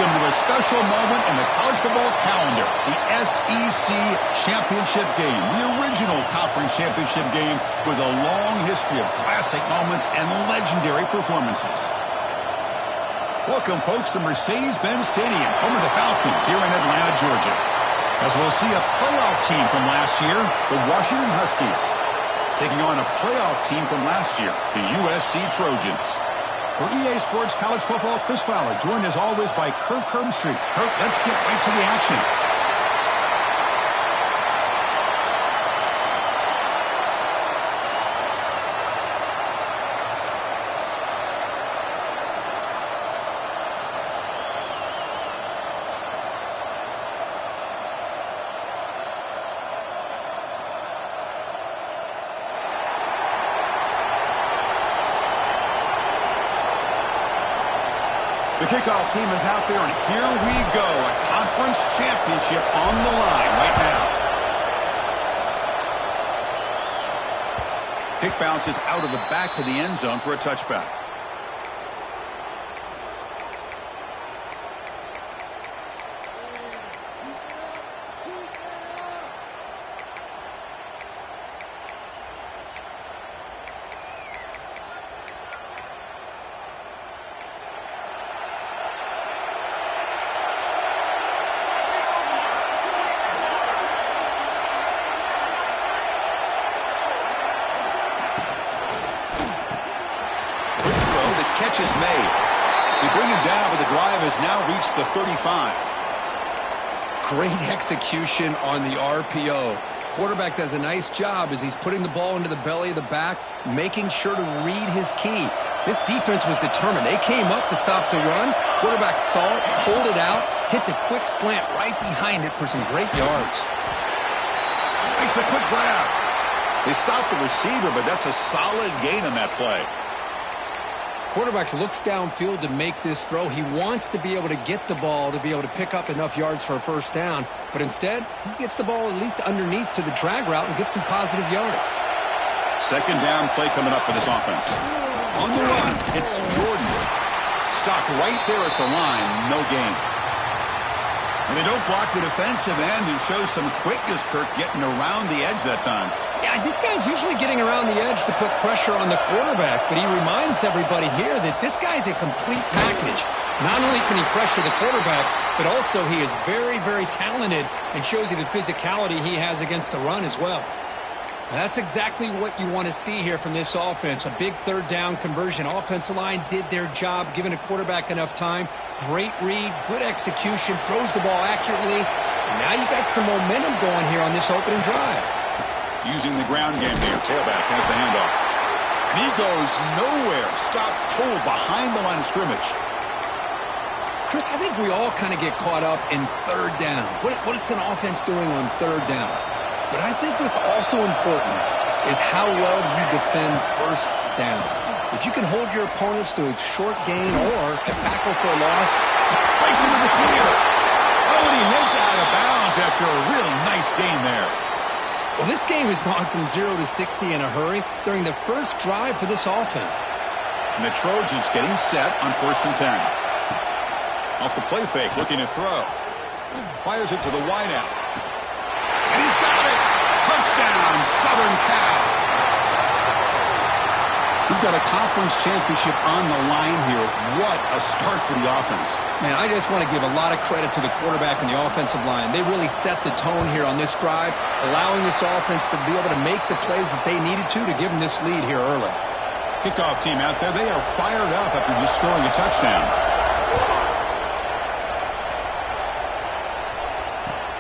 Welcome to a special moment in the college football calendar, the SEC Championship Game, the original conference championship game with a long history of classic moments and legendary performances. Welcome, folks, to Mercedes-Benz Stadium, home of the Falcons here in Atlanta, Georgia. As we'll see a playoff team from last year, the Washington Huskies, taking on a playoff team from last year, the USC Trojans. For EA Sports College Football, Chris Fowler, joined as always by Kirk Herbstreit. Kirk, let's get right to the action. The kickoff team is out there, and here we go. A conference championship on the line right now. Kick bounces out of the back of the end zone for a touchback. Catch is made. They bring him down, but the drive has now reached the 35. Great execution on the RPO. Quarterback does a nice job as he's putting the ball into the belly of the back, making sure to read his key. This defense was determined. They came up to stop the run. Quarterback saw it, pulled it out, hit the quick slant right behind it for some great yards. Makes a quick grab. They stopped the receiver, but that's a solid gain on that play. Quarterback looks downfield to make this throw. He wants to be able to get the ball to be able to pick up enough yards for a first down, but instead, he gets the ball at least underneath to the drag route and gets some positive yards. Second down play coming up for this offense. On the run, it's Jordan. Stopped right there at the line, no gain. And they don't block the defensive end, who shows some quickness, Kirk, getting around the edge that time. Yeah, this guy's usually getting around the edge to put pressure on the quarterback, but he reminds everybody here that this guy's a complete package. Not only can he pressure the quarterback, but also he is very, very talented and shows you the physicality he has against the run as well. That's exactly what you want to see here from this offense. A big third down conversion. Offensive line did their job, giving a quarterback enough time. Great read, good execution, throws the ball accurately. And now you got some momentum going here on this opening drive. Using the ground game here. Tailback has the handoff. And he goes nowhere. Stopped cold behind the line of scrimmage. Chris, I think we all kind of get caught up in third down. What's an offense doing on third down? But I think what's also important is how well you defend first down. If you can hold your opponents to a short gain or a tackle for a loss. Breaks into the clear. Oh, and he heads out of bounds after a really nice gain there. Well, this game has gone from 0 to 60 in a hurry during the first drive for this offense. And the Trojans getting set on 1st and 10. Off the play fake, looking to throw. Fires it to the wideout. And he's got it! Touchdown, Southern Cal! We've got a conference championship on the line here. What a start for the offense. Man, I just want to give a lot of credit to the quarterback and the offensive line. They really set the tone here on this drive, allowing this offense to be able to make the plays that they needed to give them this lead here early. Kickoff team out there, they are fired up after just scoring a touchdown.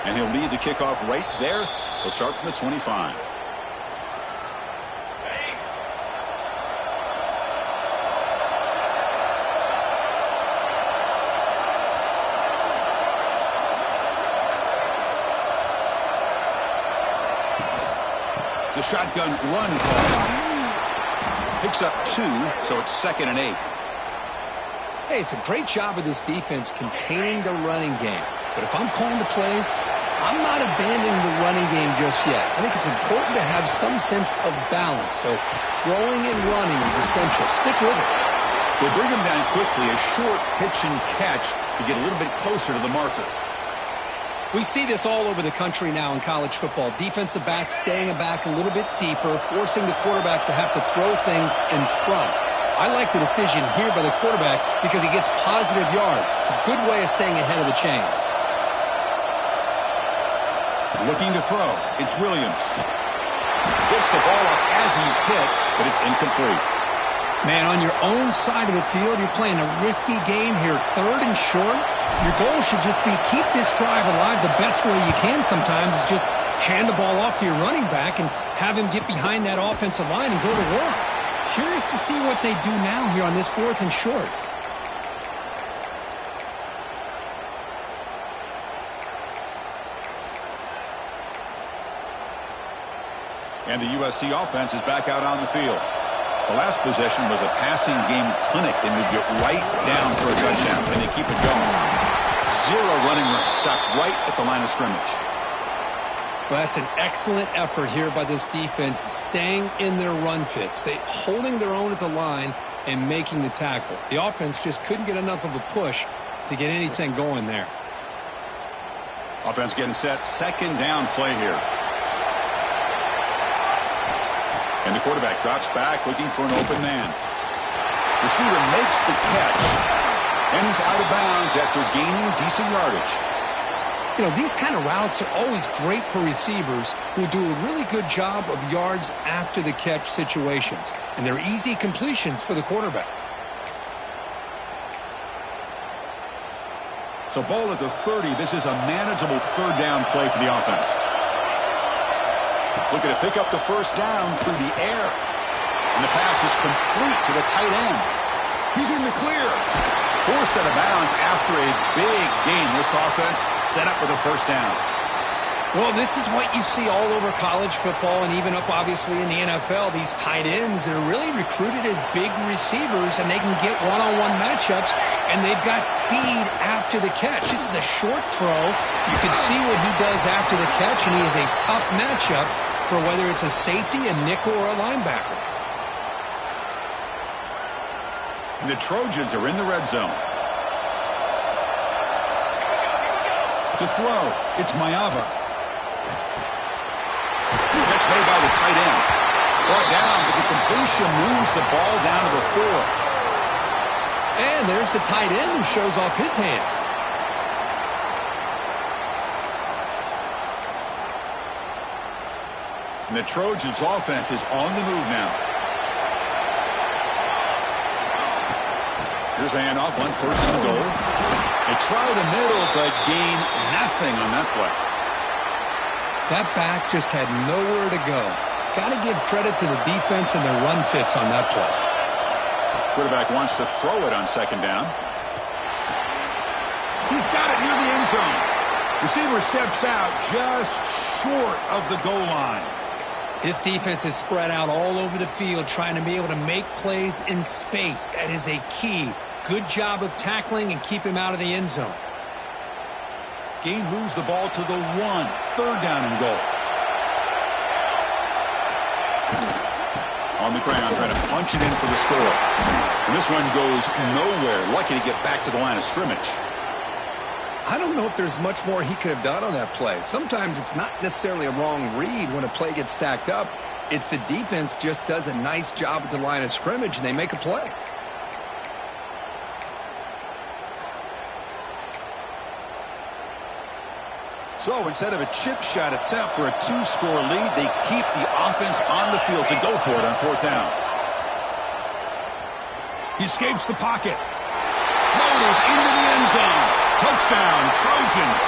And he'll lead the kickoff right there. He'll start from the 25. It's a shotgun run call. Picks up 2, so it's 2nd and 8. Hey, it's a great job of this defense containing the running game. But if I'm calling the plays, I'm not abandoning the running game just yet. I think it's important to have some sense of balance. So throwing and running is essential. Stick with it. They bring him down quickly, a short pitch and catch to get a little bit closer to the marker. We see this all over the country now in college football. Defensive backs staying back a little bit deeper, forcing the quarterback to have to throw things in front. I like the decision here by the quarterback because he gets positive yards. It's a good way of staying ahead of the chains. Looking to throw. It's Williams. Gets the ball off as he's hit, but it's incomplete. Man, on your own side of the field, you're playing a risky game here. 3rd and short. Your goal should just be keep this drive alive the best way you can sometimes is just hand the ball off to your running back and have him get behind that offensive line and go to work. Curious to see what they do now here on this 4th and short. And the USC offense is back out on the field. The last possession was a passing game clinic. They moved it right down for a touchdown, and they keep it going. 0 running room, stopped right at the line of scrimmage. Well, that's an excellent effort here by this defense, staying in their run fits. They holding their own at the line and making the tackle. The offense just couldn't get enough of a push to get anything going there. Offense getting set, 2nd down play here. And the quarterback drops back looking for an open man. Receiver makes the catch. And he's out of bounds after gaining decent yardage. You know, these kind of routes are always great for receivers who do a really good job of yards after the catch situations. And they're easy completions for the quarterback. So ball at the 30. This is a manageable 3rd down play for the offense. Looking to pick up the 1st down through the air. And the pass is complete to the tight end. He's in the clear. Forced out of bounds after a big gain. This offense set up with a 1st down. Well, this is what you see all over college football and even up, obviously, in the NFL. These tight ends that are really recruited as big receivers, and they can get one-on-one matchups, and they've got speed after the catch. This is a short throw. You can see what he does after the catch, and he is a tough matchup for whether it's a safety, a nickel, or a linebacker. And the Trojans are in the red zone. To throw, it's Mayava. Catch made by the tight end. Brought down, but the completion moves the ball down to the 4. And there's the tight end who shows off his hands. And the Trojans' offense is on the move now. Here's the handoff on 1st and goal. They try the middle, but gain nothing on that play. That back just had nowhere to go. Got to give credit to the defense and their run fits on that play. Quarterback wants to throw it on 2nd down. He's got it near the end zone. Receiver steps out just short of the goal line. This defense is spread out all over the field trying to be able to make plays in space. That is a key. Good job of tackling and keep him out of the end zone. Gain moves the ball to the 1. 3rd down and goal. On the ground, trying to punch it in for the score. And this one goes nowhere. Lucky to get back to the line of scrimmage. I don't know if there's much more he could have done on that play. Sometimes it's not necessarily a wrong read when a play gets stacked up. It's the defense just does a nice job at the line of scrimmage, and they make a play. So instead of a chip shot attempt for a 2-score lead, they keep the offense on the field to go for it on 4th down. He escapes the pocket. Motors into the end zone. Touchdown, Trojans.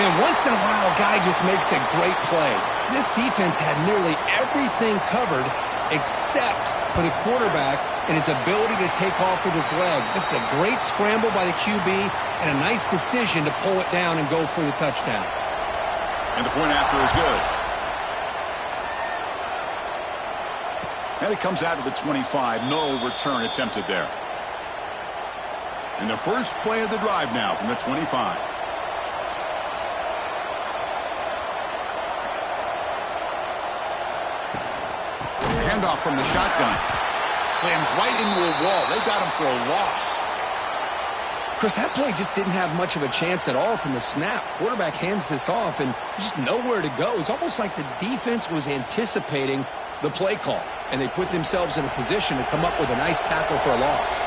Man, once in a while, a guy just makes a great play. This defense had nearly everything covered except for the quarterback and his ability to take off with his legs. This is a great scramble by the QB and a nice decision to pull it down and go for the touchdown. And the point after is good. And it comes out of the 25. No return attempted there. And the first play of the drive now from the 25. Handoff from the shotgun. Slams right into a wall. They've got him for a loss. Chris, that play just didn't have much of a chance at all from the snap. Quarterback hands this off and just nowhere to go. It's almost like the defense was anticipating the play call, and they put themselves in a position to come up with a nice tackle for a loss.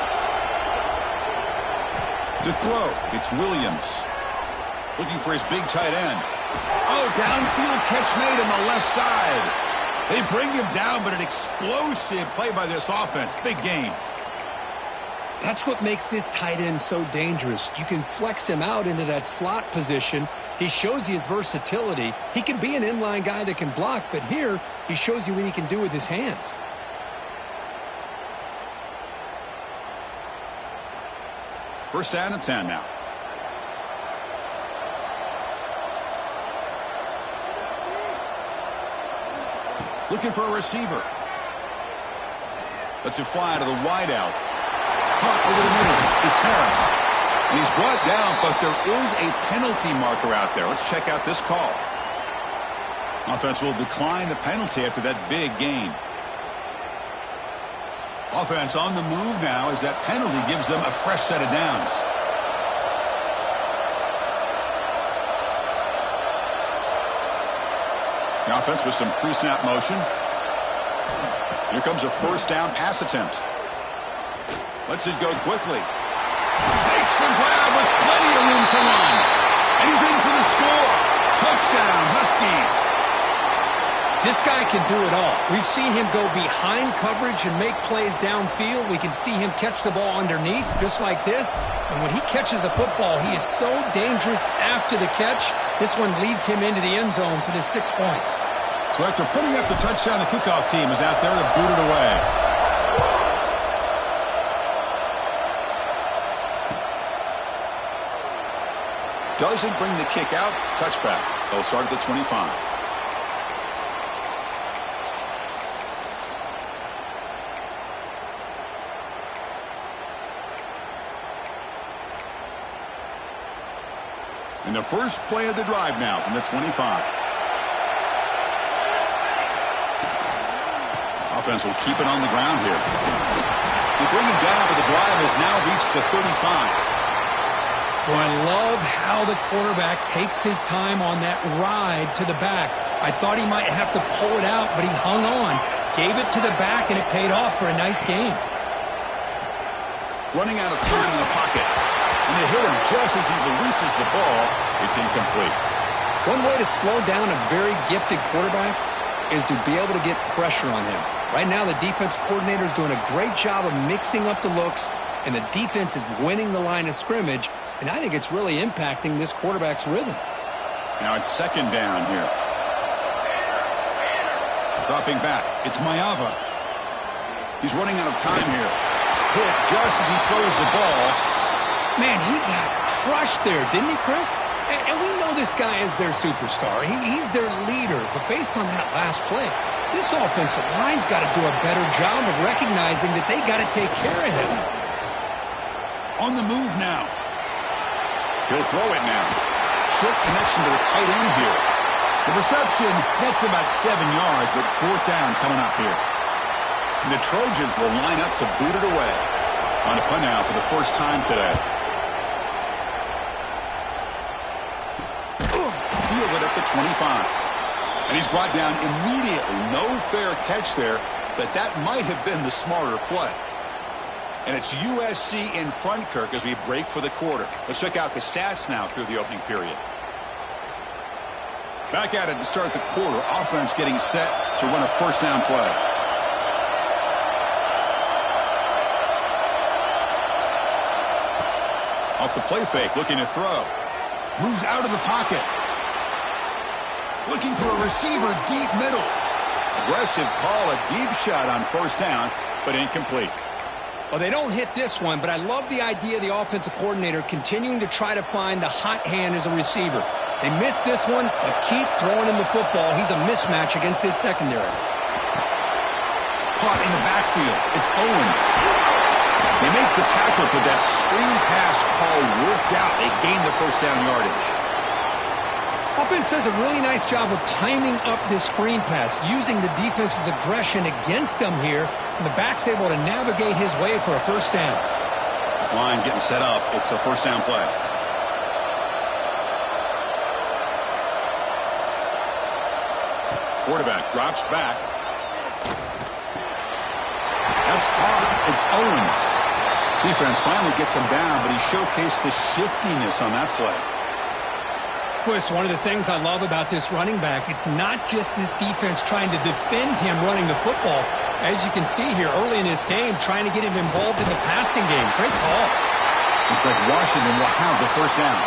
To throw, it's Williams. Looking for his big tight end. Oh, downfield catch made on the left side. They bring him down, but an explosive play by this offense. Big gain. That's what makes this tight end so dangerous. You can flex him out into that slot position. He shows you his versatility. He can be an inline guy that can block, but here he shows you what he can do with his hands. First down and 10 now. Looking for a receiver. Lets it fly to the wideout. Caught over the middle. It's Harris. And he's brought down, but there is a penalty marker out there. Let's check out this call. Offense will decline the penalty after that big gain. Offense on the move now as that penalty gives them a fresh set of downs. The offense with some pre-snap motion. Here comes a first down pass attempt. Lets it go quickly. Takes the grab with plenty of room to run. And he's in for the score. Touchdown, Huskies. This guy can do it all. We've seen him go behind coverage and make plays downfield. We can see him catch the ball underneath, just like this. And when he catches a football, he is so dangerous after the catch. This one leads him into the end zone for the 6 points. So after putting up the touchdown, the kickoff team is out there to boot it away. Doesn't bring the kick out. Touchback. They'll start at the 25. And the first play of the drive now from the 25. Offense will keep it on the ground here. They bring it down, but the drive has now reached the 35. Well, I love how the quarterback takes his time on that ride to the back. I thought he might have to pull it out, but he hung on, gave it to the back, and it paid off for a nice gain. Running out of time in the pocket. And they hit him just as he releases the ball. It's incomplete. One way to slow down a very gifted quarterback is to be able to get pressure on him. Right now, the defense coordinator is doing a great job of mixing up the looks, and the defense is winning the line of scrimmage, and I think it's really impacting this quarterback's rhythm. Now it's second down here. Dropping back. It's Mayava. He's running out of time here. Hit just as he throws the ball. Man, he got crushed there, didn't he, Chris? And we know this guy is their superstar. He's their leader. But based on that last play, this offensive line's got to do a better job of recognizing that they got to take care of him. On the move now. He'll throw it now. Short connection to the tight end here. The reception, that's about 7 yards, but fourth down coming up here. And the Trojans will line up to boot it away. On a punt now for the first time today. Fielded at the 25. And he's brought down immediately. No fair catch there, but that might have been the smarter play. And it's USC in front, Kirk, as we break for the quarter. Let's check out the stats now through the opening period. Back at it to start the quarter. Offense getting set to run a first down play. Off the play fake, looking to throw. Moves out of the pocket. Looking for a receiver deep middle. Aggressive call, a deep shot on first down, but incomplete. Well, they don't hit this one, but I love the idea of the offensive coordinator continuing to try to find the hot hand as a receiver. They missed this one, but keep throwing him the football. He's a mismatch against his secondary. Caught in the backfield. It's Owens. They make the tackle, but that screen pass call worked out. They gained the first down yardage. Offense does a really nice job of timing up this screen pass, using the defense's aggression against them here, and the back's able to navigate his way for a first down. This line getting set up. It's a first down play. Quarterback drops back. That's caught. It's Owens. Defense finally gets him down, but he showcased the shiftiness on that play. It's one of the things I love about this running back. It's not just this defense trying to defend him running the football. As you can see here early in this game, trying to get him involved in the passing game. Great call. Looks like Washington will have the first down.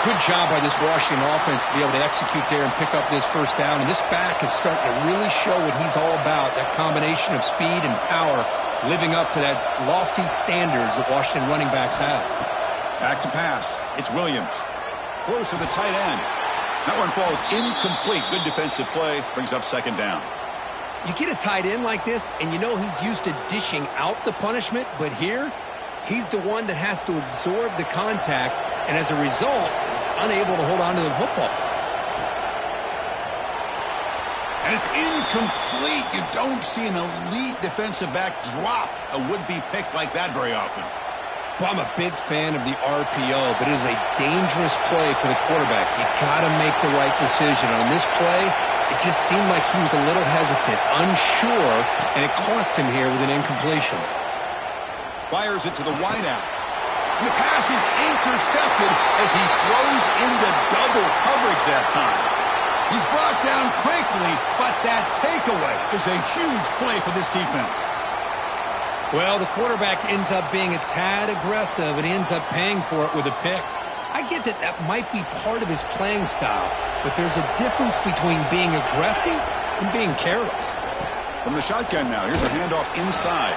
Good job by this Washington offense to be able to execute there and pick up this first down. And this back is starting to really show what he's all about, that combination of speed and power, living up to that lofty standards that Washington running backs have. Back to pass. It's Williams. Close to the tight end. That one falls incomplete. Good defensive play. Brings up second down. You get a tight end like this, and you know he's used to dishing out the punishment, but here, he's the one that has to absorb the contact, and as a result, he's unable to hold on to the football. And it's incomplete. You don't see an elite defensive back drop a would-be pick like that very often. Well, I'm a big fan of the RPO, but it is a dangerous play for the quarterback. You got to make the right decision. On this play, it just seemed like he was a little hesitant, unsure, and it cost him here with an incompletion. Fires it to the wideout. And the pass is intercepted as he throws into double coverage that time. He's brought down quickly, but that takeaway is a huge play for this defense. Well, the quarterback ends up being a tad aggressive and ends up paying for it with a pick. I get that that might be part of his playing style, but there's a difference between being aggressive and being careless. From the shotgun now, here's a handoff inside.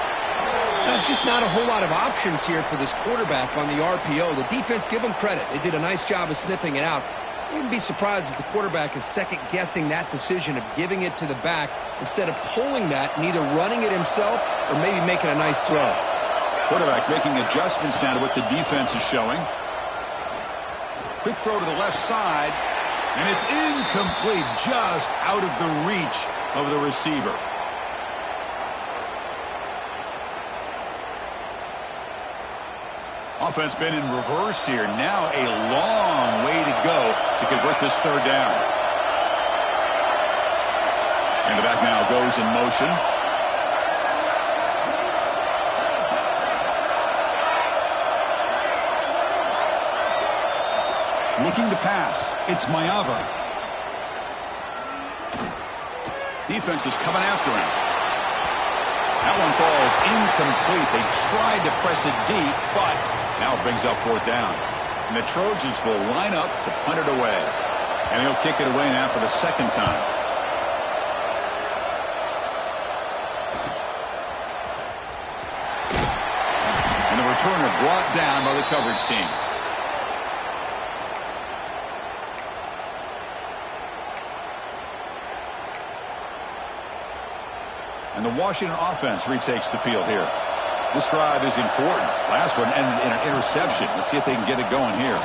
There's just not a whole lot of options here for this quarterback on the RPO. The defense, give them credit. They did a nice job of sniffing it out. I wouldn't be surprised if the quarterback is second-guessing that decision of giving it to the back instead of pulling that and either running it himself or maybe making a nice throw. Quarterback making adjustments down to what the defense is showing. Quick throw to the left side, and it's incomplete, just out of the reach of the receiver. Offense been in reverse here. Now a long way to go to convert this third down. And the back now goes in motion. Looking to pass. It's Mayava. Defense is coming after him. That one falls incomplete. They tried to press it deep, but now it brings up fourth down. And the Trojans will line up to punt it away. And he'll kick it away now for the second time. And the returner brought down by the coverage team. And the Washington offense retakes the field here. This drive is important. Last one ended in an interception. Let's see if they can get it going here.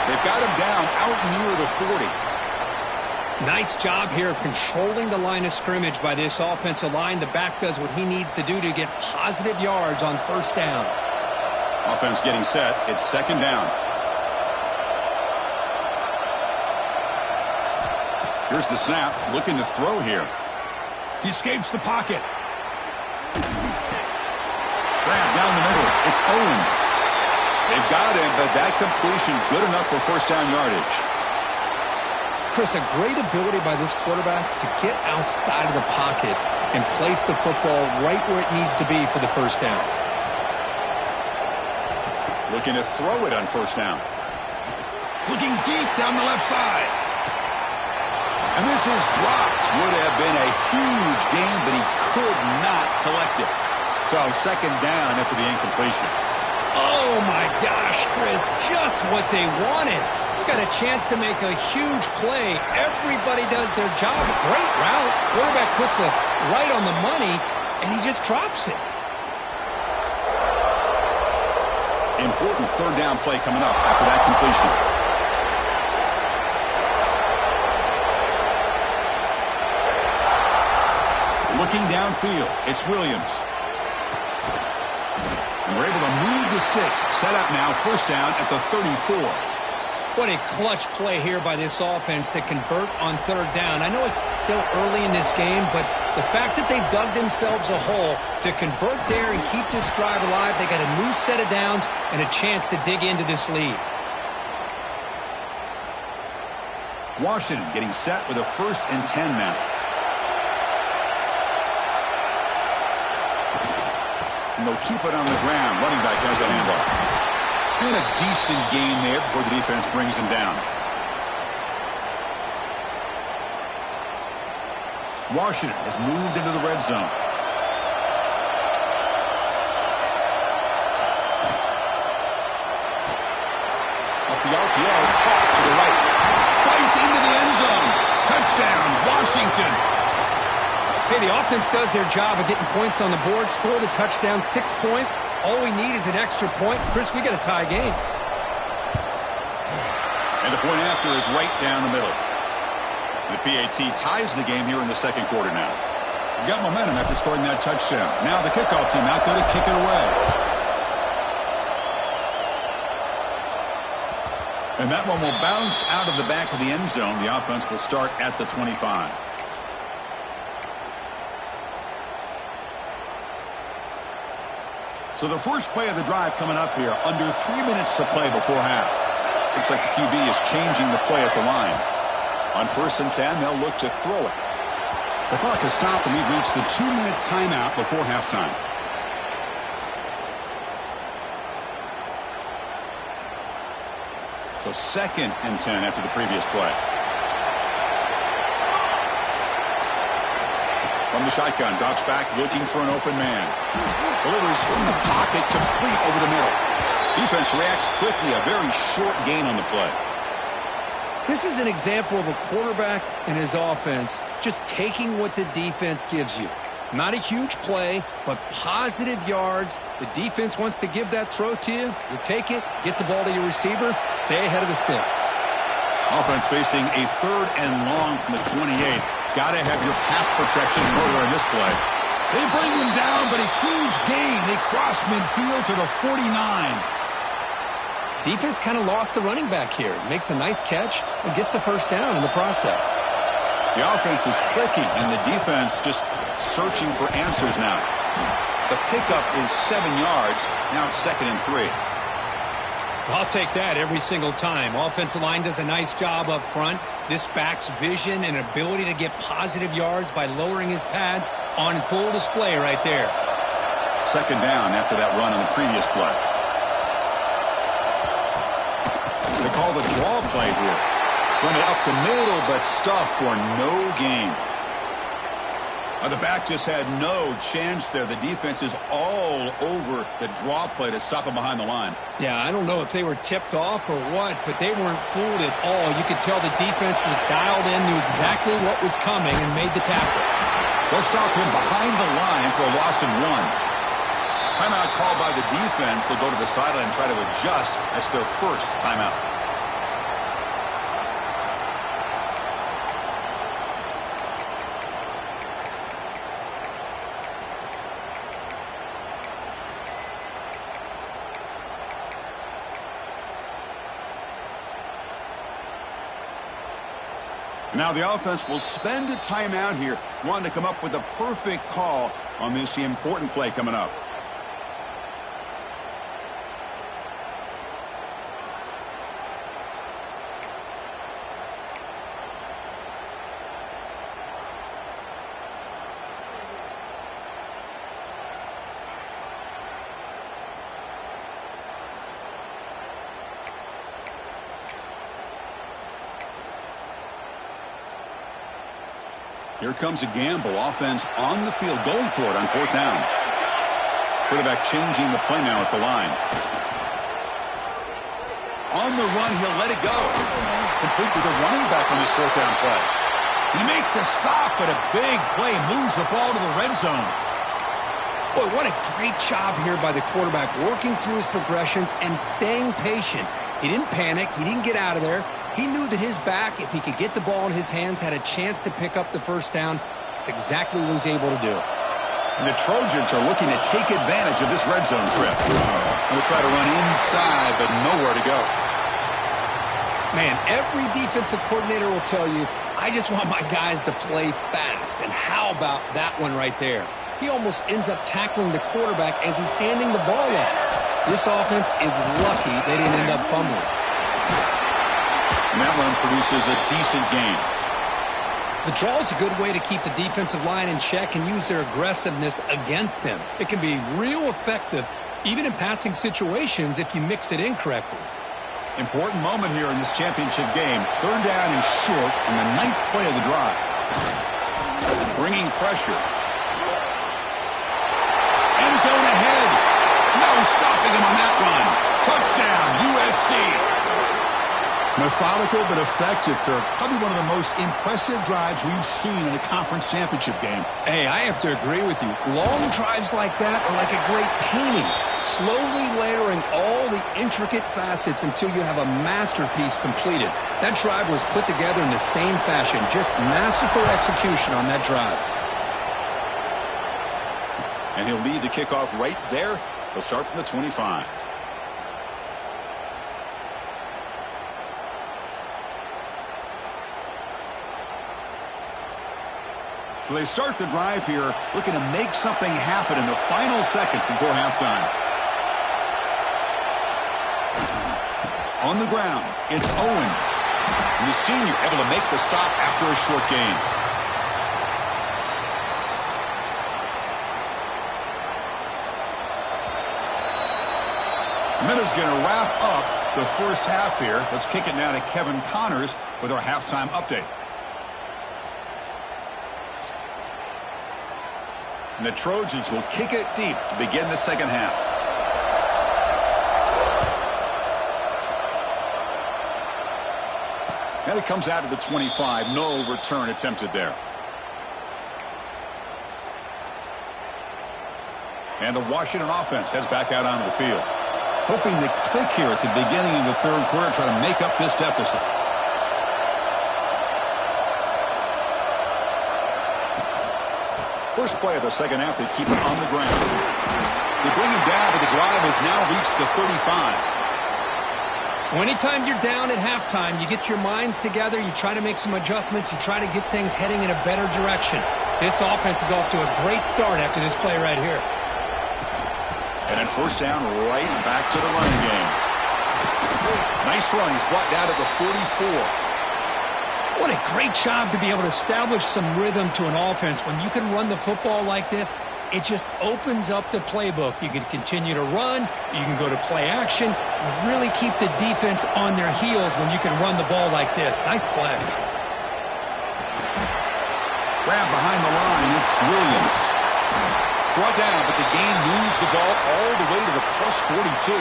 They've got him down out near the 40. Nice job here of controlling the line of scrimmage by this offensive line. The back does what he needs to do to get positive yards on first down. Offense getting set. It's second down. Here's the snap. Looking to throw here. He escapes the pocket. Grab down the middle. It's Owens. They've got him, but that completion good enough for first down yardage. Chris, a great ability by this quarterback to get outside of the pocket and place the football right where it needs to be for the first down. Looking to throw it on first down. Looking deep down the left side. And this is dropped. Would have been a huge gain, but he could not collect it. So second down after the incompletion. Oh, my gosh, Chris, just what they wanted. You got a chance to make a huge play. Everybody does their job. Great route. Quarterback puts it right on the money, and he just drops it. Important third down play coming up after that completion. Looking downfield, it's Williams. And we're able to move the sticks. Set up now, first down at the 34. What a clutch play here by this offense to convert on third down. I know it's still early in this game, but the fact that they dug themselves a hole to convert there and keep this drive alive, they got a new set of downs and a chance to dig into this lead. Washington getting set with a 1st and 10 now. And they'll keep it on the ground. Running back has the handoff. And a decent gain there before the defense brings him down. Washington has moved into the red zone. Off the RPO, caught to the right. Fights into the end zone. Touchdown, Washington. Hey, the offense does their job of getting points on the board, score the touchdown, 6 points. All we need is an extra point. Chris, we got a tie game. And the point after is right down the middle. The PAT ties the game here in the second quarter now. We got momentum after scoring that touchdown. Now the kickoff team out there to kick it away. And that one will bounce out of the back of the end zone. The offense will start at the 25. So the first play of the drive coming up here, under 3 minutes to play before half. Looks like the QB is changing the play at the line. On 1st and 10, they'll look to throw it. The clock has stopped, and we've reached the 2-minute timeout before halftime. So 2nd and 10 after the previous play. From the shotgun, drops back, looking for an open man. Delivers from the pocket, complete over the middle. Defense reacts quickly, a very short gain on the play. This is an example of a quarterback and his offense just taking what the defense gives you. Not a huge play, but positive yards. The defense wants to give that throw to you. You take it, get the ball to your receiver, stay ahead of the sticks. Offense facing a 3rd and long from the 28. Got to have your pass protection in order in this play. They bring him down, but a huge gain. They cross midfield to the 49. Defense kind of lost the running back here. Makes a nice catch and gets the first down in the process. The offense is clicking, and the defense just searching for answers now. The pickup is 7 yards. Now it's 2nd and 3. I'll take that every single time. Offensive line does a nice job up front. This back's vision and ability to get positive yards by lowering his pads on full display right there. 2nd down after that run on the previous play. They call the draw play here. Run it up the middle, but stuff for no gain. The back just had no chance there. The defense is all over the draw play to stop him behind the line. Yeah, I don't know if they were tipped off or what, but they weren't fooled at all. You could tell the defense was dialed in, knew exactly what was coming, and made the tackle. They'll stop him behind the line for a loss of 1. Timeout called by the defense. They'll go to the sideline and try to adjust. That's their first timeout. Now the offense will spend a timeout here, wanting to come up with a perfect call on this important play coming up. Here comes a gamble. Offense on the field, going for it on 4th down. Quarterback changing the play now at the line. On the run, he'll let it go. Complete with a running back on this 4th down play. He make the stop, but a big play moves the ball to the red zone. Boy, what a great job here by the quarterback, working through his progressions and staying patient. He didn't panic. He didn't get out of there. He knew that his back, if he could get the ball in his hands, had a chance to pick up the first down. That's exactly what he's able to do. And the Trojans are looking to take advantage of this red zone trip. And we'll try to run inside, but nowhere to go. Man, every defensive coordinator will tell you, I just want my guys to play fast. And how about that one right there? He almost ends up tackling the quarterback as he's handing the ball off. This offense is lucky they didn't end up fumbling. And that one produces a decent gain. The draw is a good way to keep the defensive line in check and use their aggressiveness against them. It can be real effective, even in passing situations, if you mix it in correctly. Important moment here in this championship game. 3rd down and short on the 9th play of the drive. Bringing pressure. End zone ahead. No stopping him on that run. Touchdown, USC. Methodical but effective, Kirk. Probably one of the most impressive drives we've seen in a conference championship game. Hey, I have to agree with you. Long drives like that are like a great painting, slowly layering all the intricate facets until you have a masterpiece completed. That drive was put together in the same fashion, just masterful execution on that drive. And he'll lead the kickoff right there. They'll start from the 25. So they start the drive here, looking to make something happen in the final seconds before halftime. On the ground, it's Owens. And the senior able to make the stop after a short gain. And that is going to wrap up the first half here. Let's kick it now to Kevin Connors with our halftime update. And the Trojans will kick it deep to begin the second half. And it comes out to the 25. No return attempted there. And the Washington offense heads back out onto the field. Hoping to click here at the beginning of the 3rd quarter, try to make up this deficit. First play of the second half, they keep it on the ground. They bring him down, but the drive has now reached the 35. Well, anytime you're down at halftime, you get your minds together, you try to make some adjustments, you try to get things heading in a better direction. This offense is off to a great start after this play right here. And then first down, right back to the running game. Nice run. He's brought down to the 44. What a great job to be able to establish some rhythm to an offense. When you can run the football like this, it just opens up the playbook. You can continue to run. You can go to play action. You really keep the defense on their heels when you can run the ball like this. Nice play. Grab behind the line. It's Williams. Brought down, but the gain moves the ball all the way to the plus 42.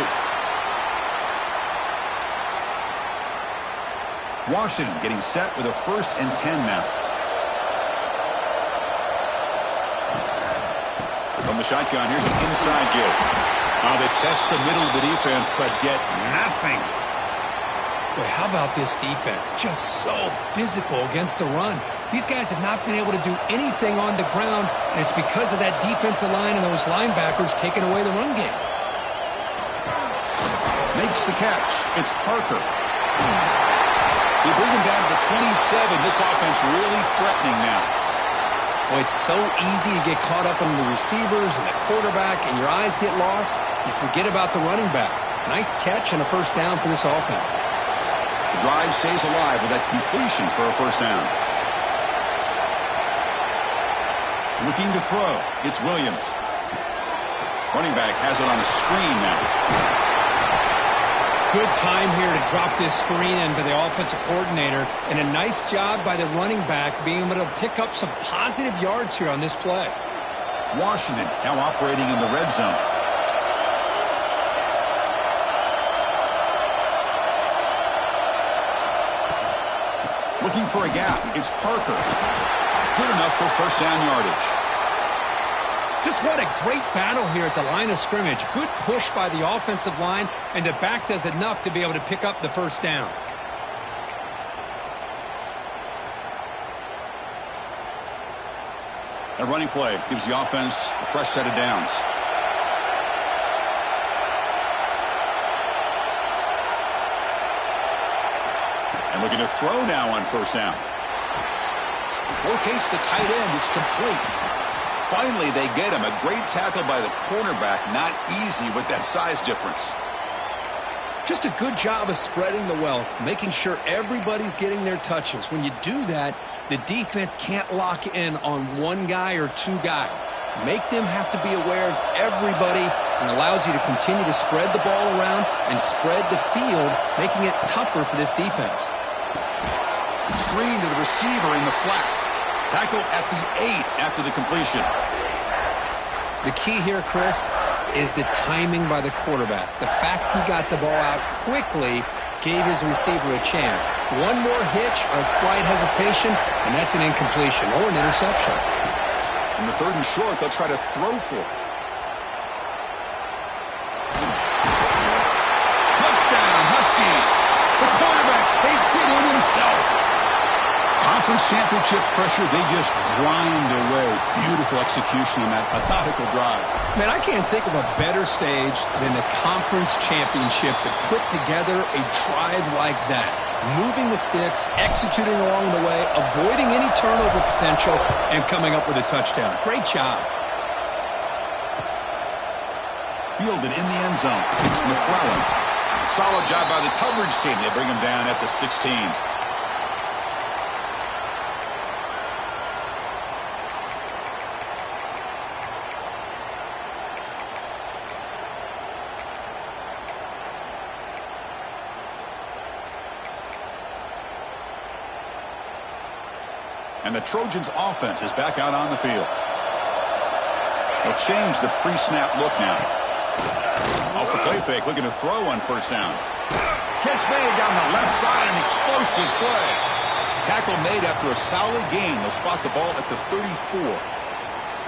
Washington getting set with a 1st and 10 now. From the shotgun, here's an inside give. They test the middle of the defense, but get nothing. Boy, how about this defense? Just so physical against the run. These guys have not been able to do anything on the ground, and it's because of that defensive line and those linebackers taking away the run game. Makes the catch. It's Parker. They bring him down to the 27. This offense really threatening now. Well, it's so easy to get caught up in the receivers and the quarterback, and your eyes get lost. You forget about the running back. Nice catch and a first down for this offense. The drive stays alive with that completion for a first down. Looking to throw. It's Williams. Running back has it on a screen now. Good time here to drop this screen in by the offensive coordinator, and a nice job by the running back being able to pick up some positive yards here on this play. Washington now operating in the red zone. Looking for a gap. It's Parker. Good enough for first down yardage. Just what a great battle here at the line of scrimmage. Good push by the offensive line, and the back does enough to be able to pick up the first down. A running play gives the offense a fresh set of downs. And looking to throw now on first down. Locates the tight end. It's complete. Finally, they get him. A great tackle by the cornerback. Not easy with that size difference. Just a good job of spreading the wealth, making sure everybody's getting their touches. When you do that, the defense can't lock in on one guy or two guys. Make them have to be aware of everybody, and allows you to continue to spread the ball around and spread the field, making it tougher for this defense. Screen to the receiver in the flat. Tackle at the 8 after the completion. The key here, Chris, is the timing by the quarterback. The fact he got the ball out quickly gave his receiver a chance. One more hitch or a slight hesitation, and that's an incompletion or an interception. In the 3rd and short, they'll try to throw for it. Touchdown, Huskies. The quarterback takes it in himself. Conference championship pressure, they just grind away. Beautiful execution on that methodical drive. Man, I can't think of a better stage than the conference championship to put together a drive like that. Moving the sticks, executing along the way, avoiding any turnover potential, and coming up with a touchdown. Great job. Fielded in the end zone. It's McClellan. Solid job by the coverage team. They bring him down at the 16. And the Trojans' offense is back out on the field. They'll change the pre-snap look now. Off the play fake, looking to throw on first down. Catch made down the left side, an explosive play. Tackle made after a solid gain. They'll spot the ball at the 34.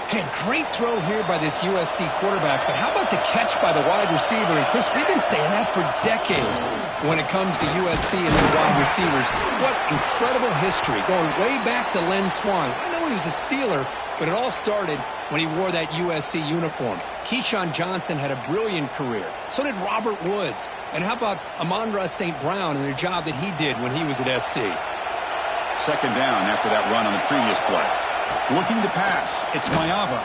Hey, great throw here by this USC quarterback, but how about the catch by the wide receiver? And Chris, we've been saying that for decades when it comes to USC and their wide receivers. What incredible history, going way back to Len Swan. I know he was a Steeler, but it all started when he wore that USC uniform. Keyshawn Johnson had a brilliant career. So did Robert Woods. And how about Amon-Ra St. Brown and the job that he did when he was at SC? Second down after that run on the previous play. Looking to pass, it's Mayava.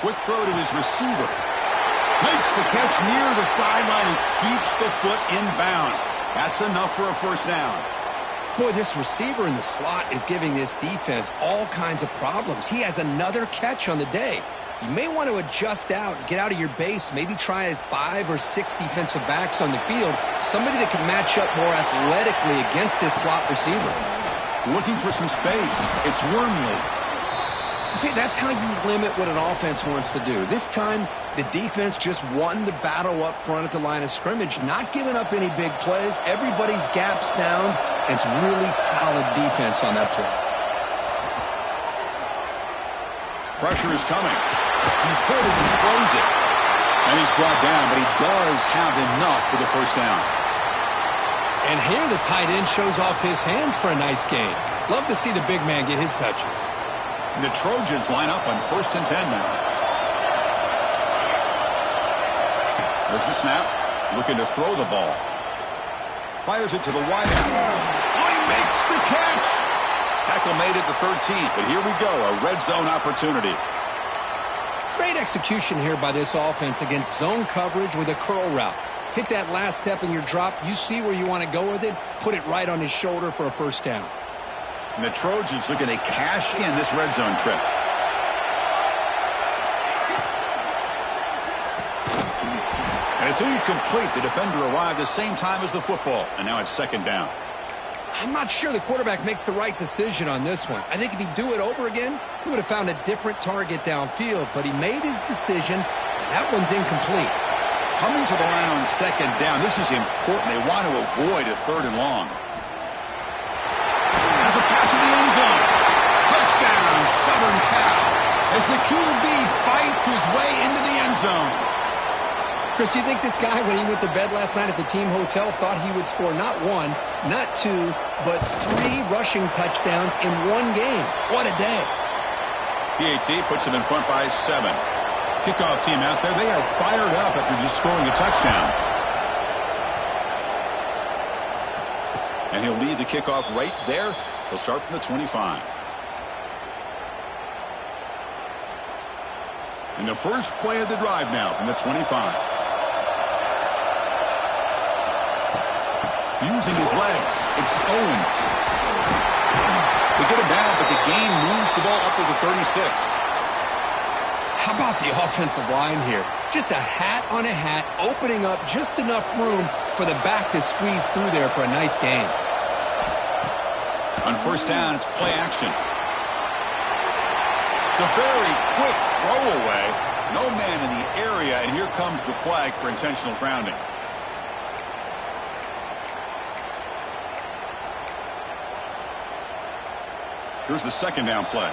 Quick throw to his receiver. Makes the catch near the sideline and keeps the foot in bounds. That's enough for a first down. Boy, this receiver in the slot is giving this defense all kinds of problems. He has another catch on the day. You may want to adjust out, get out of your base, maybe try 5 or 6 defensive backs on the field, somebody that can match up more athletically against this slot receiver. Looking for some space. It's Wormley. See, that's how you limit what an offense wants to do. This time, the defense just won the battle up front at the line of scrimmage, not giving up any big plays. Everybody's gap sound. It's really solid defense on that play. Pressure is coming. He's hit as he throws it. And he's brought down, but he does have enough for the first down. And here the tight end shows off his hands for a nice gain. Love to see the big man get his touches. And the Trojans line up on 1st and 10 now. There's the snap. Looking to throw the ball. Fires it to the wideout. Oh, he makes the catch. Tackle made at the 13, but here we go, a red zone opportunity. Great execution here by this offense against zone coverage with a curl route. Hit that last step in your drop. You see where you want to go with it. Put it right on his shoulder for a first down. And the Trojans looking to cash in this red zone trip. And it's incomplete. The defender arrived the same time as the football. And now it's second down. I'm not sure the quarterback makes the right decision on this one. I think if he'd do it over again, he would have found a different target downfield. But he made his decision. That one's incomplete. Coming to the line on second down. This is important. They want to avoid a 3rd and long. Has a path to the end zone. Touchdown, Southern Cal. As the QB fights his way into the end zone. Chris, you think this guy, when he went to bed last night at the team hotel, thought he would score not 1, not 2, but 3 rushing touchdowns in one game? What a day. PAT puts them in front by 7. Kickoff team out there, they are fired up after just scoring a touchdown. And he'll lead the kickoff right there. He'll start from the 25. And the first play of the drive now from the 25. Using his legs, it's Owens. They get it down, but the gain moves the ball up to the 36. How about the offensive line here? Just a hat on a hat, opening up just enough room for the back to squeeze through there for a nice gain. On first down, it's play action. It's a very quick throwaway. No man in the area, and here comes the flag for intentional grounding. Here's the second down play.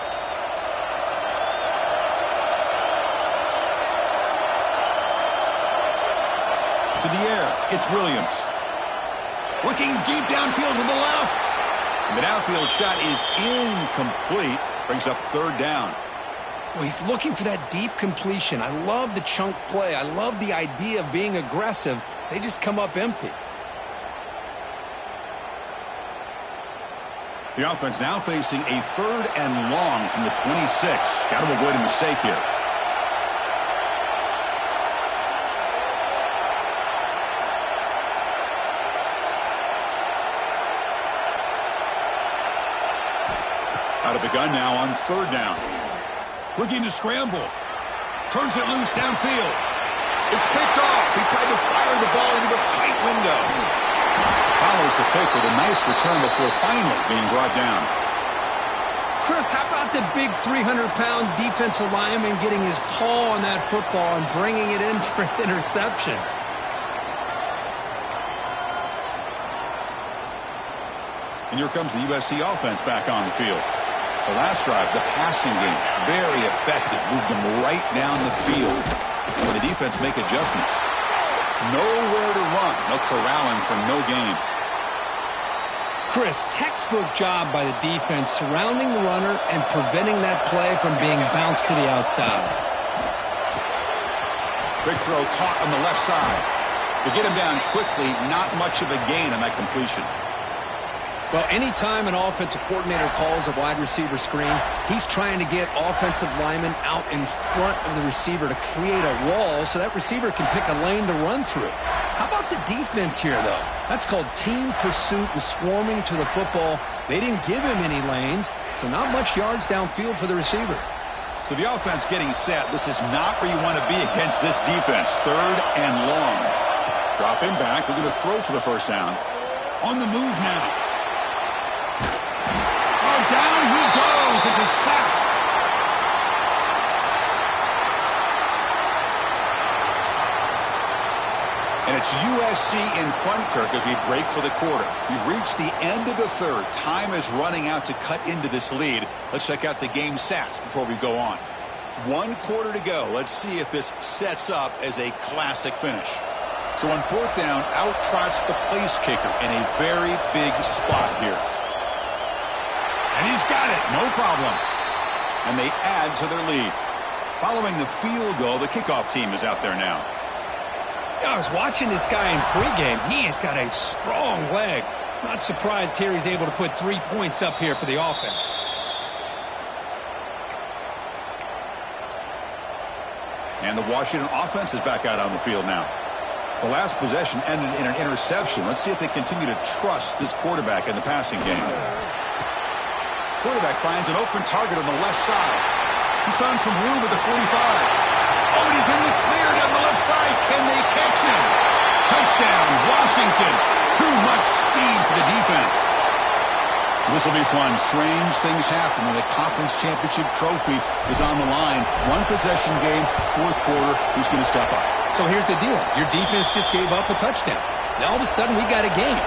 To the air, it's Williams. Looking deep downfield to the left. And the downfield shot is incomplete. Brings up third down. Well, he's looking for that deep completion. I love the chunk play. I love the idea of being aggressive. They just come up empty. The offense now facing a third and long from the 26. Got to avoid a mistake here. Out of the gun now on third down. Looking to scramble. Turns it loose downfield. It's picked off. He tried to fire the ball into a tight window. Follows the pick with a nice return before finally being brought down. Chris, how about the big 300-pound defensive lineman getting his paw on that football and bringing it in for an interception? And here comes the USC offense back on the field. The last drive, the passing game, very effective. Moved them right down the field. And the defense make adjustments. Nowhere to run. No corralling for no gain. Chris, textbook job by the defense surrounding the runner and preventing that play from being bounced to the outside. Big throw caught on the left side. To get him down quickly, not much of a gain on that completion. Well, anytime an offensive coordinator calls a wide receiver screen, he's trying to get offensive linemen out in front of the receiver to create a wall so that receiver can pick a lane to run through. How about the defense here, though? That's called team pursuit and swarming to the football. They didn't give him any lanes, so not much yards downfield for the receiver. So the offense getting set. This is not where you want to be against this defense. Third and long. Drop him back. They're going to throw for the first down. On the move now. Down he goes. It's a sack. And it's USC in front, Kirk, as we break for the quarter. We've reached the end of the third. Time is running out to cut into this lead. Let's check out the game stats before we go on. 1 quarter to go. Let's see if this sets up as a classic finish. So on fourth down, out trots the place kicker in a very big spot here. And he's got it. No problem. And they add to their lead. Following the field goal, the kickoff team is out there now. I was watching this guy in pregame. He has got a strong leg. Not surprised here he's able to put 3 points up here for the offense. And the Washington offense is back out on the field now. The last possession ended in an interception. Let's see if they continue to trust this quarterback in the passing game. Quarterback finds an open target on the left side. He's found some room at the 45. Oh, and he's in the clear down the left side. Can they catch him? Touchdown, Washington. Too much speed for the defense. This will be fun. Strange things happen when the conference championship trophy is on the line. One possession game, fourth quarter. Who's going to step up? So here's the deal. Your defense just gave up a touchdown. Now all of a sudden we got a game.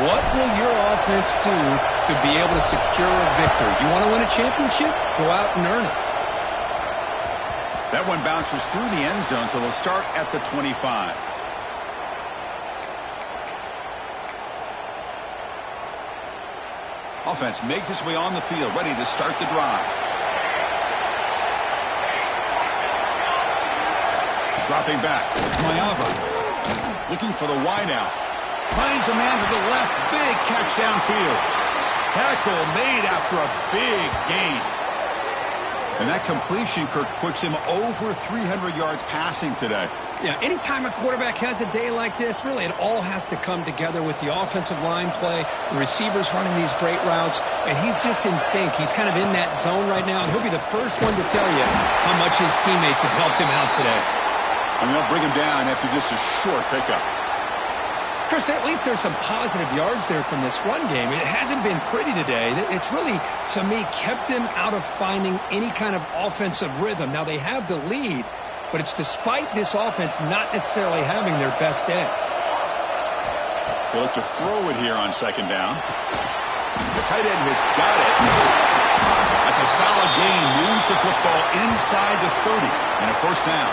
What will your offense do to be able to secure a victory? You want to win a championship? Go out and earn it. That one bounces through the end zone, so they'll start at the 25. Offense makes its way on the field, ready to start the drive. Dropping back. It's Mayava. Looking for the wideout. Finds a man to the left. Big catch downfield. Tackle made after a big gain. And that completion, Kirk, puts him over 300 yards passing today. Yeah, anytime a quarterback has a day like this, really it all has to come together with the offensive line play, the receivers running these great routes, and he's just in sync. He's kind of in that zone right now, and he'll be the first one to tell you how much his teammates have helped him out today. And they'll bring him down after just a short pickup. Chris, at least there's some positive yards there from this run game. It hasn't been pretty today. It's really, to me, kept them out of finding any kind of offensive rhythm. Now, they have the lead, but it's despite this offense not necessarily having their best day. They look to throw it here on second down. The tight end has got it. That's a solid gain. Moves the football inside the 30 and a first down.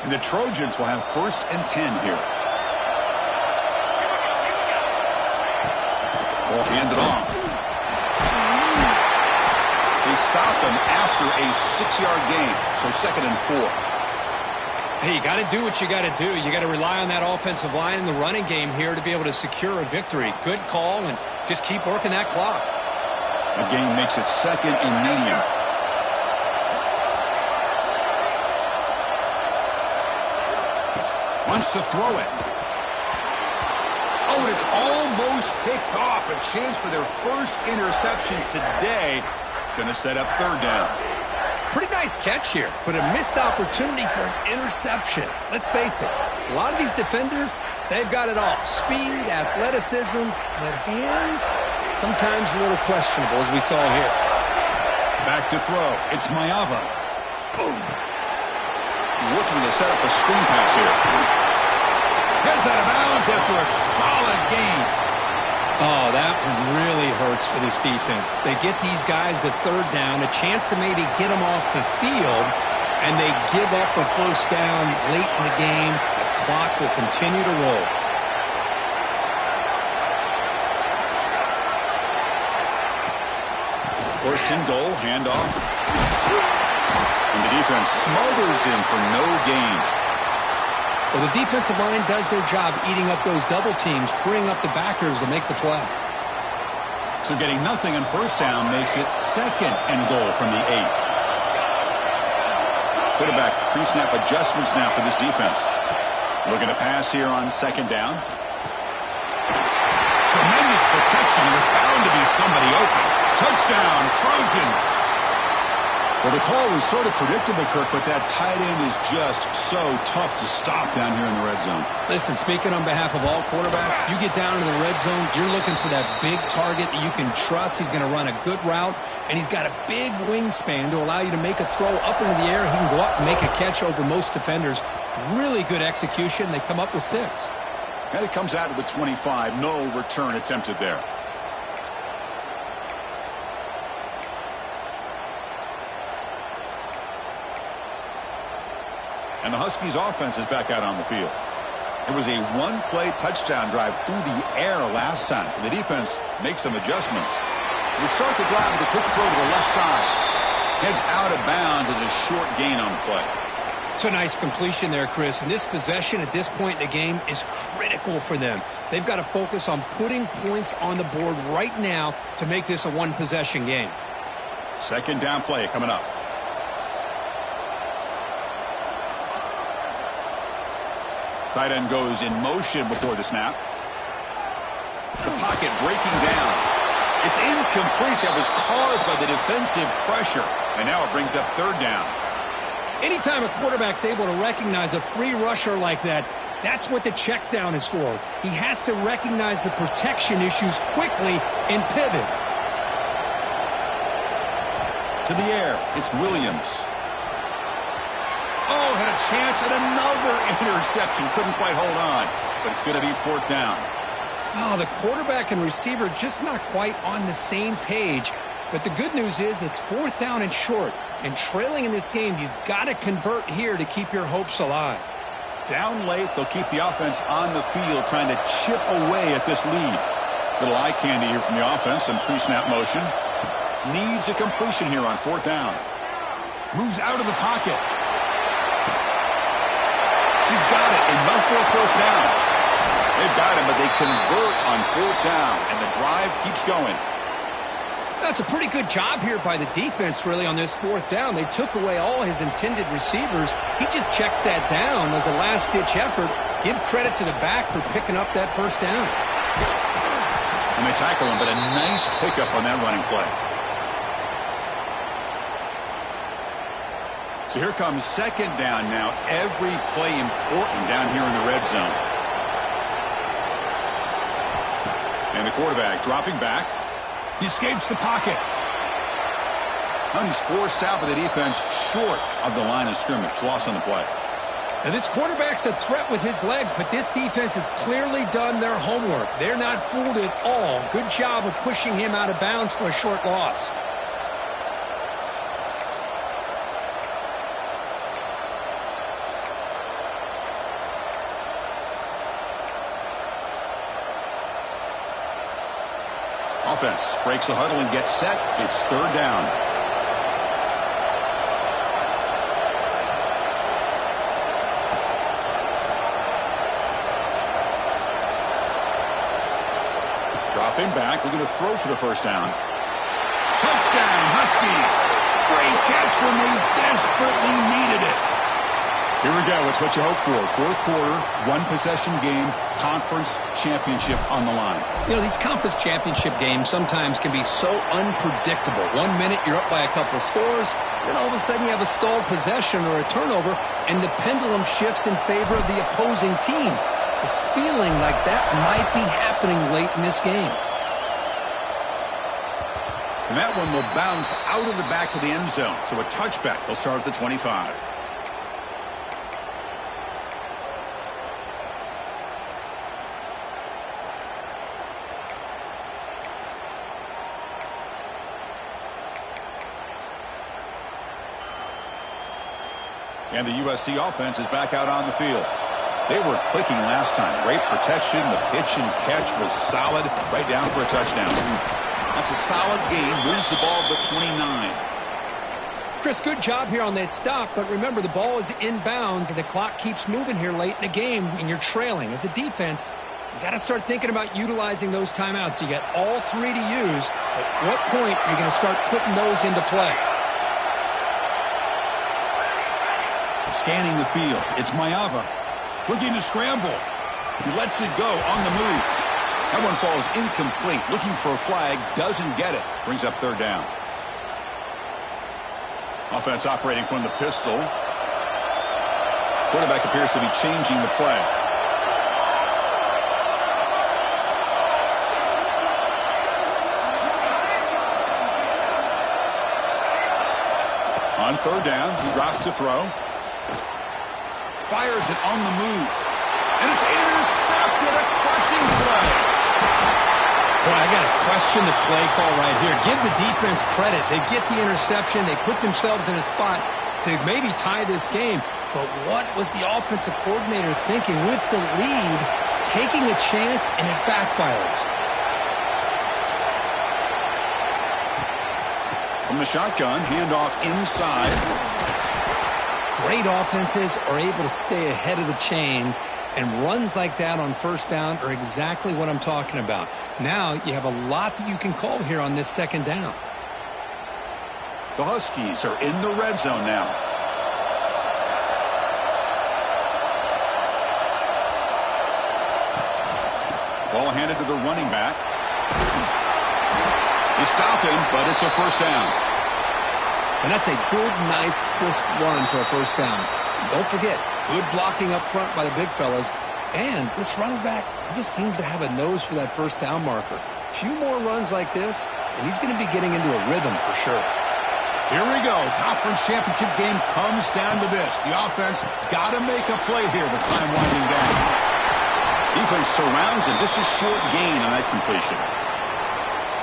And the Trojans will have 1st and 10 here. Ball handed off. They stop him after a 6-yard gain, so 2nd and 4. Hey, you got to do what you got to do. You got to rely on that offensive line in the running game here to be able to secure a victory. Good call, and just keep working that clock. The game makes it 2nd and medium. Wants to throw it. Oh, and it's almost picked off. A chance for their first interception today. Going to set up 3rd down. Pretty nice catch here, but a missed opportunity for an interception. Let's face it, a lot of these defenders, they've got it all. Speed, athleticism, but hands, sometimes a little questionable, as we saw here. Back to throw. It's Mayava. Boom. Looking to set up a screen pass here. Gets out of bounds after a solid gain. Oh, that one really hurts for this defense. They get these guys to 3rd down, a chance to maybe get them off the field, and they give up a first down late in the game. The clock will continue to roll. 1st and goal, handoff. And the defense smothers him for no gain. Well, the defensive line does their job eating up those double teams, freeing up the backers to make the play. So getting nothing on 1st down makes it 2nd and goal from the 8. Quarterback pre-snap adjustments now for this defense. Looking to pass here on 2nd down. Tremendous protection. There's bound to be somebody open. Touchdown, Trojans. Well, the call was sort of predictable, Kirk, but that tight end is just so tough to stop down here in the red zone. Listen, speaking on behalf of all quarterbacks, you get down into the red zone, you're looking for that big target that you can trust. He's going to run a good route, and he's got a big wingspan to allow you to make a throw up into the air. He can go up and make a catch over most defenders. Really good execution. They come up with 6. And it comes out of the 25. No return attempted there. And the Huskies offense is back out on the field. It was a 1-play touchdown drive through the air last time. The defense makes some adjustments. They start the drive with a quick throw to the left side. Heads out of bounds as a short gain on the play. It's a nice completion there, Chris. And this possession at this point in the game is critical for them. They've got to focus on putting points on the board right now to make this a 1-possession game. 2nd down play coming up. Tight end goes in motion before the snap. The pocket breaking down. It's incomplete. That was caused by the defensive pressure. And now it brings up 3rd down. Anytime a quarterback's able to recognize a free rusher like that, that's what the check down is for. He has to recognize the protection issues quickly and pivot. To the air, it's Williams. Oh, had a chance at another interception. Couldn't quite hold on, but it's going to be 4th down. Oh, the quarterback and receiver just not quite on the same page. But the good news is it's 4th down and short. And trailing in this game, you've got to convert here to keep your hopes alive. Down late, they'll keep the offense on the field trying to chip away at this lead. Little eye candy here from the offense and pre-snap motion. Needs a completion here on 4th down. Moves out of the pocket. He's got it. Enough for a first down. They've got him, but they convert on 4th down, and the drive keeps going. That's a pretty good job here by the defense, really, on this 4th down. They took away all his intended receivers. He just checks that down as a last-ditch effort. Give credit to the back for picking up that first down. And they tackle him, but a nice pickup on that running play. So here comes 2nd down now. Every play important down here in the red zone. And the quarterback dropping back. He escapes the pocket. And he's forced out by the defense short of the line of scrimmage. Loss on the play. And this quarterback's a threat with his legs, but this defense has clearly done their homework. They're not fooled at all. Good job of pushing him out of bounds for a short loss. Offense breaks the huddle and gets set. It's 3rd down. Dropping back, looking to throw for the first down. Touchdown, Huskies. Great catch when they desperately needed it. Here we go. It's what you hope for. 4th quarter, 1-possession game, conference championship on the line. You know, these conference championship games sometimes can be so unpredictable. 1 minute you're up by a couple of scores, then all of a sudden you have a stalled possession or a turnover, and the pendulum shifts in favor of the opposing team. It's feeling like that might be happening late in this game. And that one will bounce out of the back of the end zone. So a touchback. They'll start at the 25. And the USC offense is back out on the field. They were clicking last time. Great protection. The pitch and catch was solid. Right down for a touchdown. That's a solid gain. Moves the ball to the 29. Chris, good job here on this stop, but remember the ball is inbounds and the clock keeps moving here late in the game and you're trailing. As a defense, you got to start thinking about utilizing those timeouts. You got all 3 to use. At what point are you going to start putting those into play? Scanning the field. It's Mayava. Looking to scramble. He lets it go on the move. That one falls incomplete. Looking for a flag. Doesn't get it. Brings up 3rd down. Offense operating from the pistol. Quarterback appears to be changing the play. On 3rd down, he drops to throw. Fires it on the move. And it's intercepted. A crushing play. Boy, I got to question the play call right here. Give the defense credit. They get the interception. They put themselves in a spot to maybe tie this game. But what was the offensive coordinator thinking with the lead, taking a chance, and it backfires? From the shotgun, handoff inside. Great offenses are able to stay ahead of the chains, and runs like that on 1st down are exactly what I'm talking about. Now you have a lot that you can call here on this 2nd down. The Huskies are in the red zone now. Ball handed to the running back. They stop him, but it's a first down. And that's a good, nice, crisp run for a first down. Don't forget, good blocking up front by the big fellas. And this running back, he just seems to have a nose for that first down marker. A few more runs like this, and he's going to be getting into a rhythm for sure. Here we go. Conference championship game comes down to this. The offense got to make a play here with time winding down. Defense surrounds him. Just a short gain on that completion.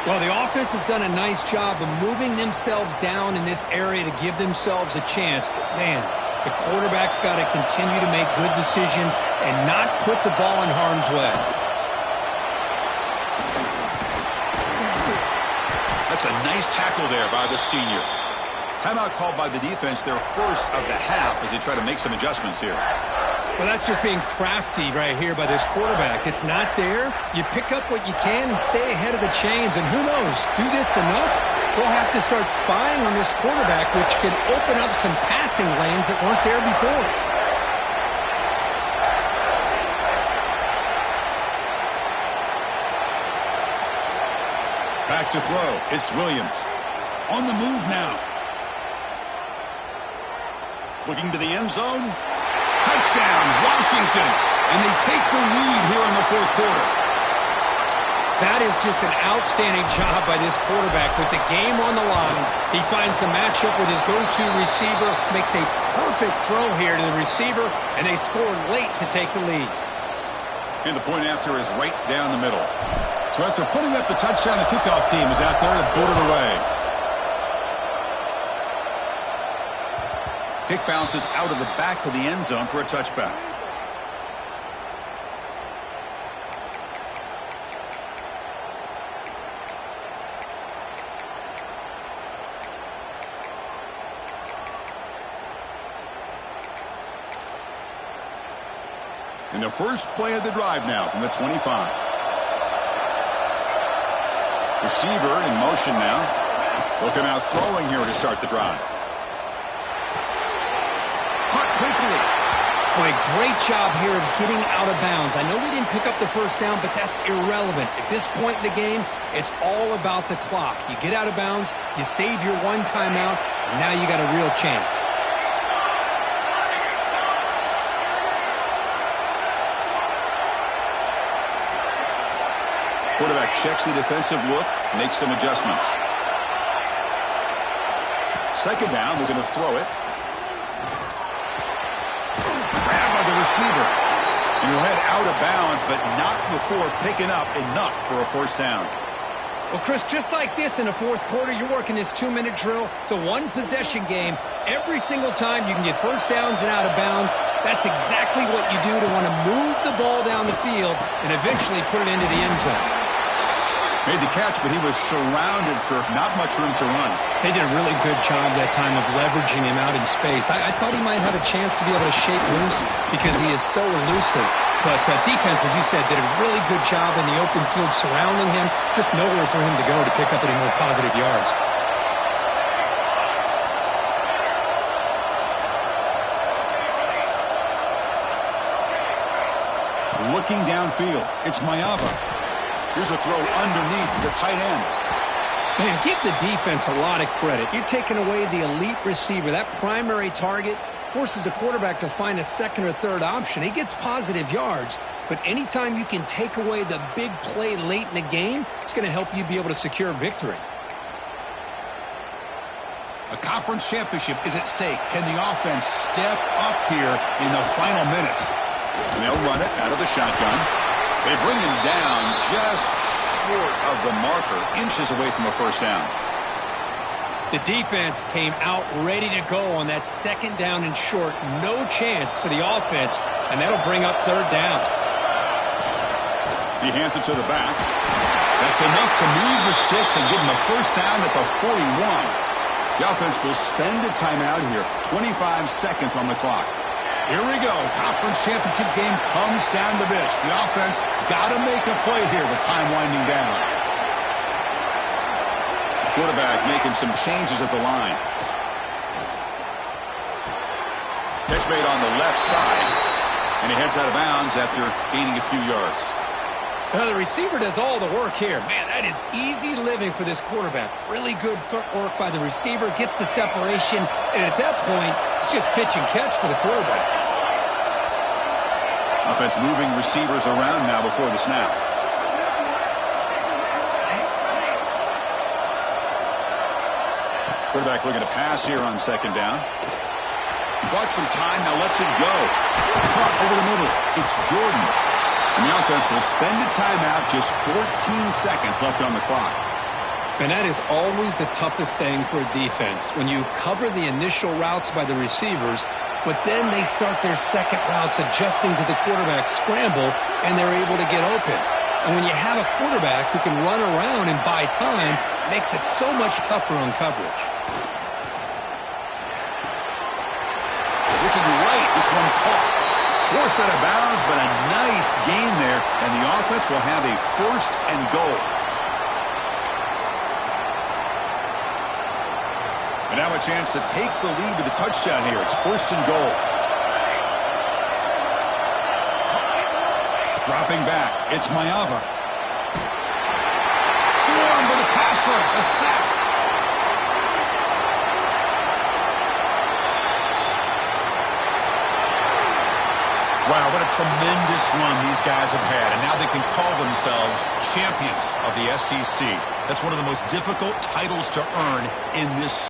Well, the offense has done a nice job of moving themselves down in this area to give themselves a chance. But, man, The quarterback's got to continue to make good decisions and not put the ball in harm's way. That's a nice tackle there by the senior. Timeout called by the defense, their first of the half, as they try to make some adjustments here. Well, that's just being crafty right here by this quarterback. It's not there. You pick up what you can and stay ahead of the chains. And who knows, do this enough, we'll have to start spying on this quarterback, which can open up some passing lanes that weren't there before. Back to throw. It's Williams. On the move now. Looking to the end zone. Touchdown, Washington. And they take the lead here in the fourth quarter. That is just an outstanding job by this quarterback with the game on the line. He finds the matchup with his go-to receiver, makes a perfect throw here to the receiver, and they score late to take the lead. And the point after is right down the middle. So after putting up the touchdown, the kickoff team is out there to boot it away. Kick bounces out of the back of the end zone for a touchback. In the first play of the drive now from the 25. Receiver in motion now. They'll come out throwing here to start the drive. Caught quickly. Boy, great job here of getting out of bounds. I know they didn't pick up the first down, but that's irrelevant. At this point in the game, it's all about the clock. You get out of bounds, you save your one timeout, and now you got a real chance. Quarterback checks the defensive look, makes some adjustments. Second down, they're going to throw it. Grab by the receiver. And he'll head out of bounds, but not before picking up enough for a first down. Well, Chris, just like this in the fourth quarter, you're working this 2-minute drill. It's a one-possession game. Every single time you can get first downs and out of bounds, that's exactly what you do to want to move the ball down the field and eventually put it into the end zone. Made the catch, but he was surrounded, Kirk. Not much room to run. They did a really good job that time of leveraging him out in space. I thought he might have a chance to be able to shake loose because he is so elusive. But defense, as you said, did a really good job in the open field surrounding him. Just nowhere for him to go to pick up any more positive yards. Looking downfield, it's Mayava. Here's a throw underneath the tight end. Man, give the defense a lot of credit. You're taking away the elite receiver. That primary target forces the quarterback to find a second or third option. He gets positive yards, but anytime you can take away the big play late in the game, it's going to help you be able to secure victory. A conference championship is at stake. Can the offense step up here in the final minutes? And they'll run it out of the shotgun. They bring him down just short of the marker, inches away from a first down. The defense came out ready to go on that second down and short. No chance for the offense, and that'll bring up third down. He hands it to the back. That's enough to move the sticks and give him a first down at the 41. The offense will spend a timeout here. 25 seconds on the clock. Here we go. Conference championship game comes down to this. The offense got to make a play here with time winding down. Quarterback making some changes at the line. Catch made on the left side. And he heads out of bounds after gaining a few yards. The receiver does all the work here. Man, that is easy living for this quarterback. Really good footwork by the receiver, gets the separation, and at that point, it's just pitch and catch for the quarterback. Offense moving receivers around now before the snap. Quarterback looking to pass here on second down. Bought some time, now lets it go. Caught over the middle. It's Jordan. And the offense will spend a timeout, just 14 seconds left on the clock. And that is always the toughest thing for a defense. When you cover the initial routes by the receivers, but then they start their second routes adjusting to the quarterback scramble, and they're able to get open. And when you have a quarterback who can run around and buy time, it makes it so much tougher on coverage. Looking right, this one caught. Forced out of bounds, but a nice gain there, and the offense will have a 1st and goal. And now a chance to take the lead with a touchdown here. It's 1st and goal. Dropping back, it's Mayava. Swarmed with a pass rush, a sack. Wow, what a tremendous run these guys have had, and now they can call themselves champions of the SEC. That's one of the most difficult titles to earn in this